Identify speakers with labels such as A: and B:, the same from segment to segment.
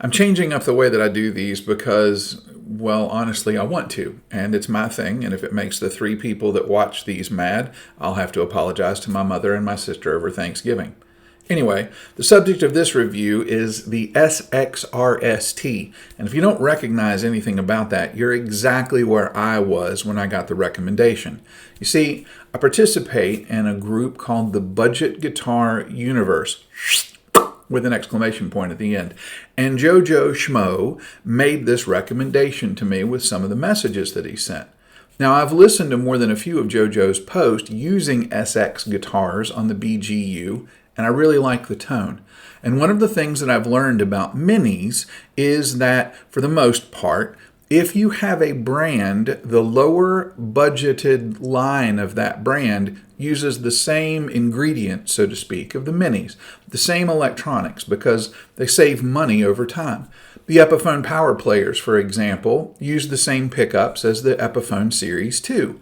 A: I'm changing up the way that I do these because, well, honestly, I want to, and it's my thing, and if it makes the 3 people that watch these mad, I'll have to apologize to my mother and my sister over Thanksgiving. Anyway, the subject of this review is the SX RST, and if you don't recognize anything about that, you're exactly where I was when I got the recommendation. You see, I participate in a group called the Budget Guitar Universe, with an exclamation point at the end. And Jojo Schmo made this recommendation to me with some of the messages that he sent. Now, I've listened to more than a few of Jojo's posts using SX guitars on the BGU, and I really like the tone. And one of the things that I've learned about minis is that, for the most part, if you have a brand, the lower budgeted line of that brand uses the same ingredients, so to speak, of the minis, the same electronics, because they save money over time. The Epiphone Power Players, for example, use the same pickups as the Epiphone Series 2.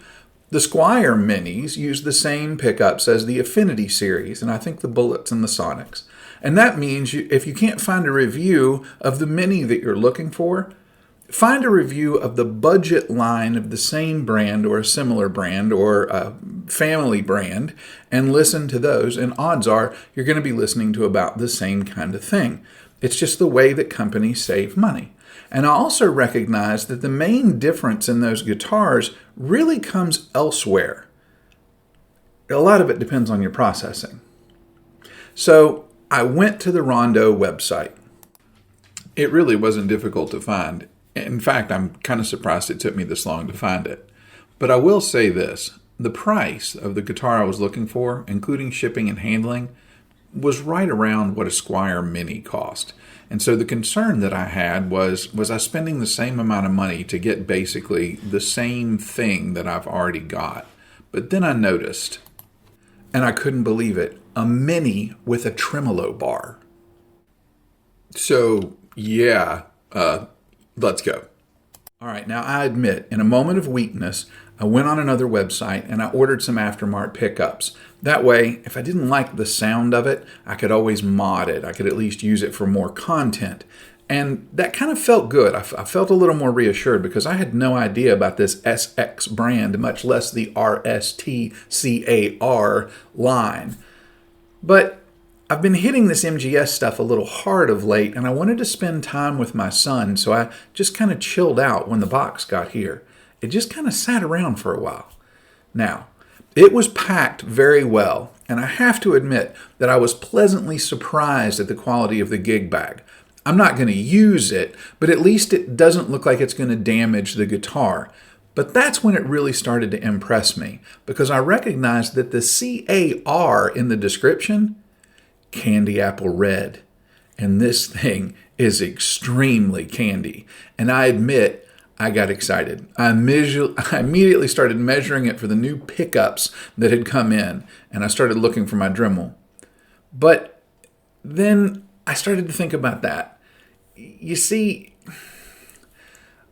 A: The Squier Minis use the same pickups as the Affinity Series, and I think the Bullets and the Sonics. And that means if you can't find a review of the Mini that you're looking for, find a review of the budget line of the same brand or a similar brand or a family brand and listen to those, and odds are you're going to be listening to about the same kind of thing. It's just the way that companies save money. And I also recognize that the main difference in those guitars really comes elsewhere. A lot of it depends on your processing. So I went to the Rondo website. It really wasn't difficult to find. In fact, I'm kind of surprised it took me this long to find it. But I will say this. The price of the guitar I was looking for, including shipping and handling, was right around what a Squier Mini cost. And so the concern that I had was I spending the same amount of money to get basically the same thing that I've already got? But then I noticed, and I couldn't believe it, a Mini with a tremolo bar. So, yeah, let's go. All right, now I admit, in a moment of weakness, I went on another website and I ordered some aftermarket pickups. That way, if I didn't like the sound of it, I could always mod it. I could at least use it for more content. And that kind of felt good. I felt a little more reassured because I had no idea about this SX brand, much less the RST CAR line. But I've been hitting this MGS stuff a little hard of late, and I wanted to spend time with my son, so I just kind of chilled out when the box got here. It just kind of sat around for a while. Now, it was packed very well, and I have to admit that I was pleasantly surprised at the quality of the gig bag. I'm not going to use it, but at least it doesn't look like it's going to damage the guitar. But that's when it really started to impress me, because I recognized that the CAR in the description, candy apple red, and this thing is extremely candy. And I admit, I got excited. I immediately started measuring it for the new pickups that had come in, and I started looking for my Dremel. But then I started to think about that. You see,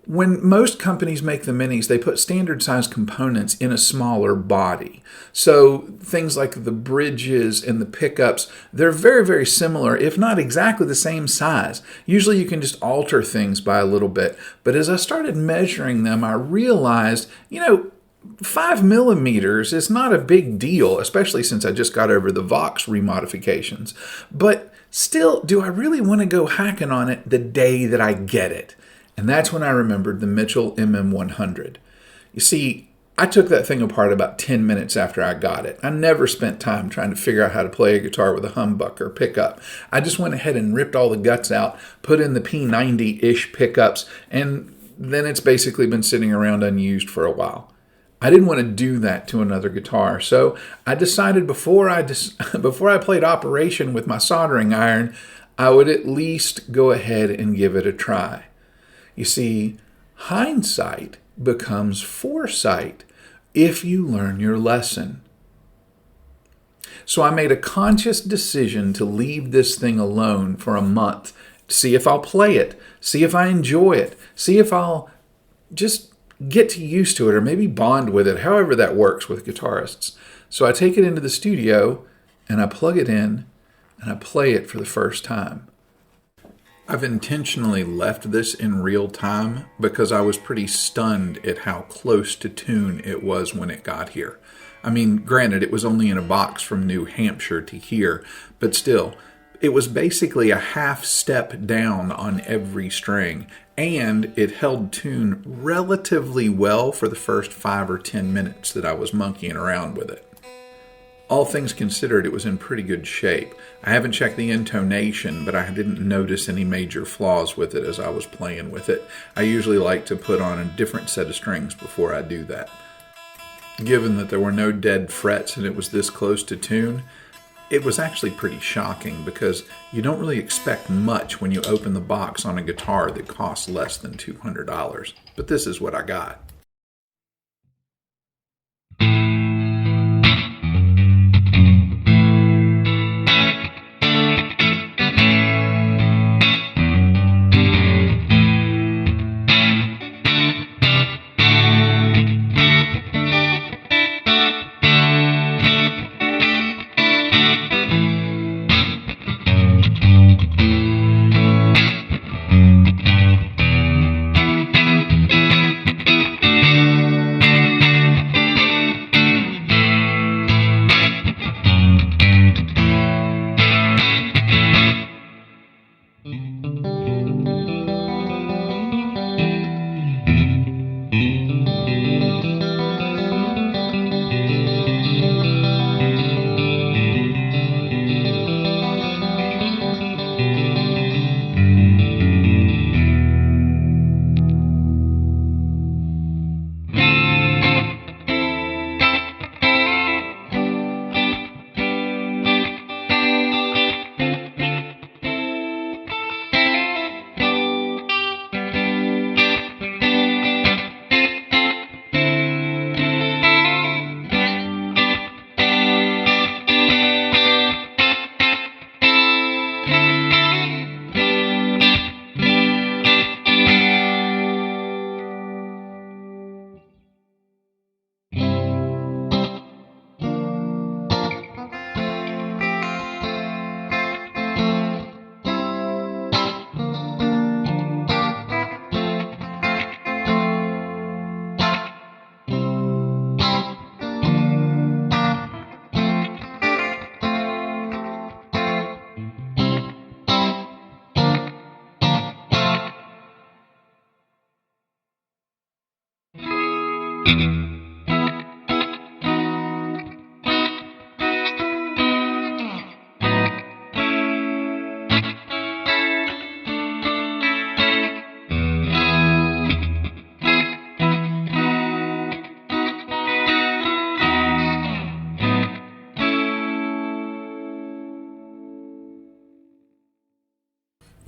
A: when most companies make the minis, they put standard size components in a smaller body. So things like the bridges and the pickups, they're very, very similar, if not exactly the same size. Usually you can just alter things by a little bit. But as I started measuring them, I realized, 5 millimeters is not a big deal, especially since I just got over the Vox remodifications. But still, do I really want to go hacking on it the day that I get it? And that's when I remembered the Mitchell MM100. You see, I took that thing apart about 10 minutes after I got it. I never spent time trying to figure out how to play a guitar with a humbucker pickup. I just went ahead and ripped all the guts out, put in the P90-ish pickups, and then it's basically been sitting around unused for a while. I didn't want to do that to another guitar, so I decided before I played Operation with my soldering iron, I would at least go ahead and give it a try. You see, hindsight becomes foresight if you learn your lesson. So I made a conscious decision to leave this thing alone for a month, see if I'll play it, see if I enjoy it, see if I'll just get used to it or maybe bond with it, however that works with guitarists. So I take it into the studio and I plug it in and I play it for the first time. I've intentionally left this in real time because I was pretty stunned at how close to tune it was when it got here. I mean, granted, it was only in a box from New Hampshire to here, but still, it was basically a half step down on every string, and it held tune relatively well for the first 5 or 10 minutes that I was monkeying around with it. All things considered, it was in pretty good shape. I haven't checked the intonation, but I didn't notice any major flaws with it as I was playing with it. I usually like to put on a different set of strings before I do that. Given that there were no dead frets and it was this close to tune, it was actually pretty shocking because you don't really expect much when you open the box on a guitar that costs less than $200. But this is what I got.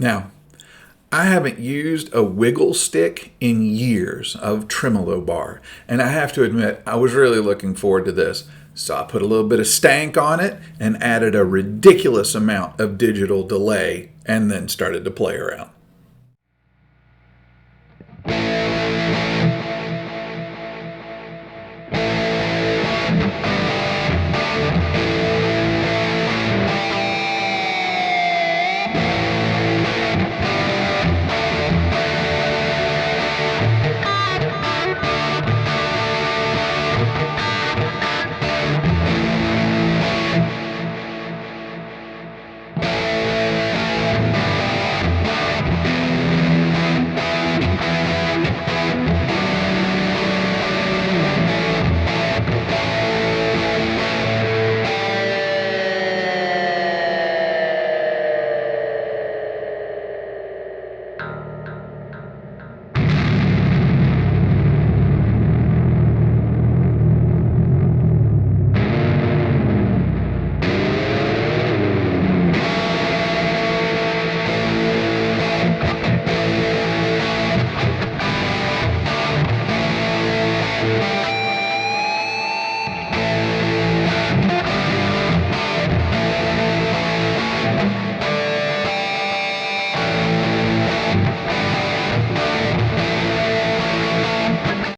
A: Now, I haven't used a wiggle stick in years of tremolo bar, and I have to admit, I was really looking forward to this. So I put a little bit of stank on it and added a ridiculous amount of digital delay and then started to play around.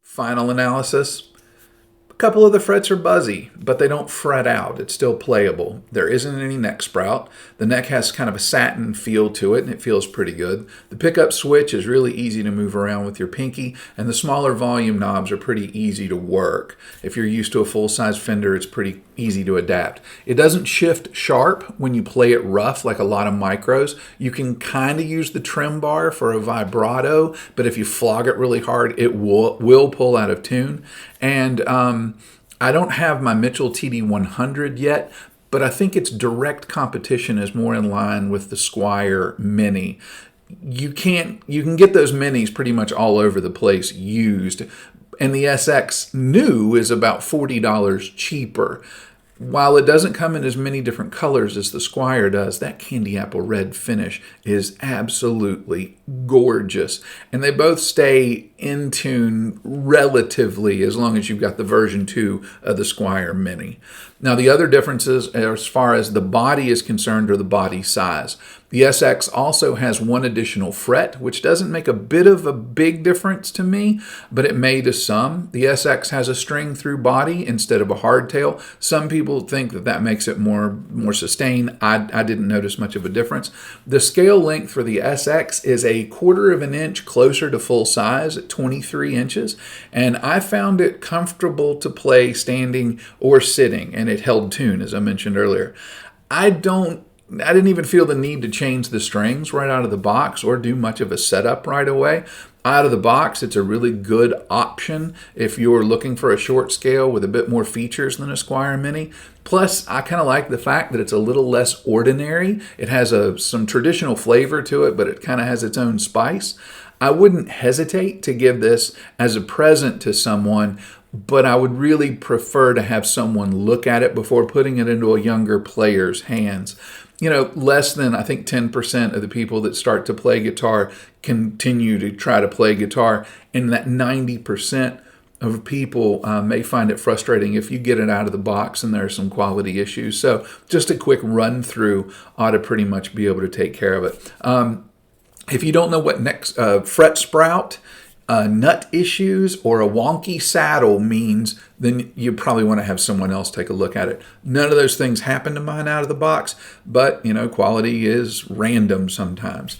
A: Final analysis, couple of the frets are buzzy, but they don't fret out. It's still playable. There isn't any neck sprout. The neck has kind of a satin feel to it, and it feels pretty good. The pickup switch is really easy to move around with your pinky, and the smaller volume knobs are pretty easy to work. If you're used to a full-size Fender, it's pretty easy to adapt. It doesn't shift sharp when you play it rough like a lot of micros. You can kind of use the trim bar for a vibrato, but if you flog it really hard, it will pull out of tune. And I don't have my Mitchell TD100 yet, but I think its direct competition is more in line with the Squier Mini. You can get those minis pretty much all over the place used, and the SX new is about $40 cheaper. While it doesn't come in as many different colors as the Squier does, that candy apple red finish is absolutely gorgeous. And they both stay in tune relatively as long as you've got the version 2 of the Squier Mini. Now the other differences as far as the body is concerned are the body size. The SX also has one additional fret, which doesn't make a bit of a big difference to me, but it may to some. The SX has a string through body instead of a hardtail. Some people think that that makes it more sustained. I didn't notice much of a difference. The scale length for the SX is a 1/4 of an inch closer to full size at 23 inches, and I found it comfortable to play standing or sitting, and it held tune, as I mentioned earlier. I didn't even feel the need to change the strings right out of the box or do much of a setup right away. Out of the box, it's a really good option if you're looking for a short scale with a bit more features than a Squier Mini. Plus, I kind of like the fact that it's a little less ordinary. It has some traditional flavor to it, but it kind of has its own spice. I wouldn't hesitate to give this as a present to someone, but I would really prefer to have someone look at it before putting it into a younger player's hands. You know, less than, I think, 10% of the people that start to play guitar continue to try to play guitar, and that 90% of people may find it frustrating if you get it out of the box and there are some quality issues. So just a quick run through ought to pretty much be able to take care of it. If you don't know what next fret sprout, nut issues, or a wonky saddle means, then you probably want to have someone else take a look at it. None of those things happen to mine out of the box, but you know, quality is random sometimes.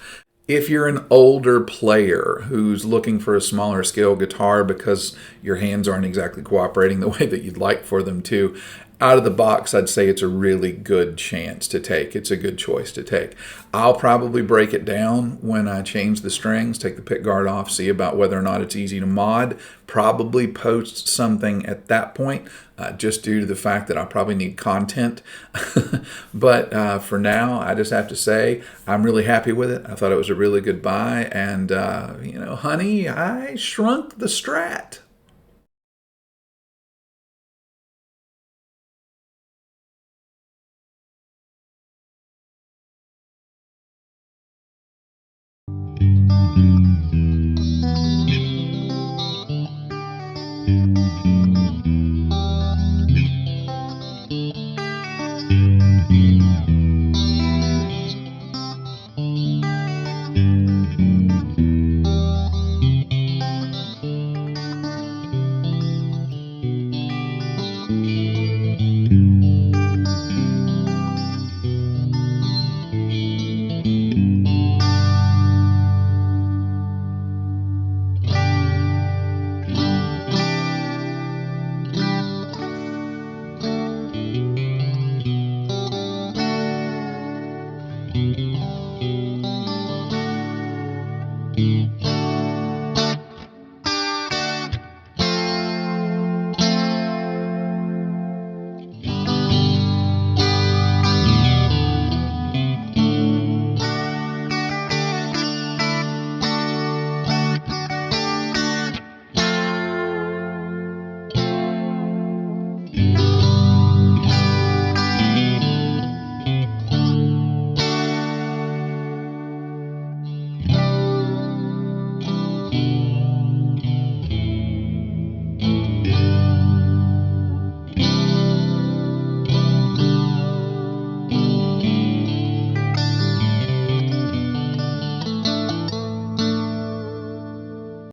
A: If you're an older player who's looking for a smaller scale guitar because your hands aren't exactly cooperating the way that you'd like for them to, out of the box, I'd say it's a really good chance to take. It's a good choice to take. I'll probably break it down when I change the strings, take the pick guard off, see about whether or not it's easy to mod. Probably post something at that point, just due to the fact that I probably need content. But for now, I just have to say I'm really happy with it. I thought it was a really good buy, and you know, honey, I shrunk the Strat.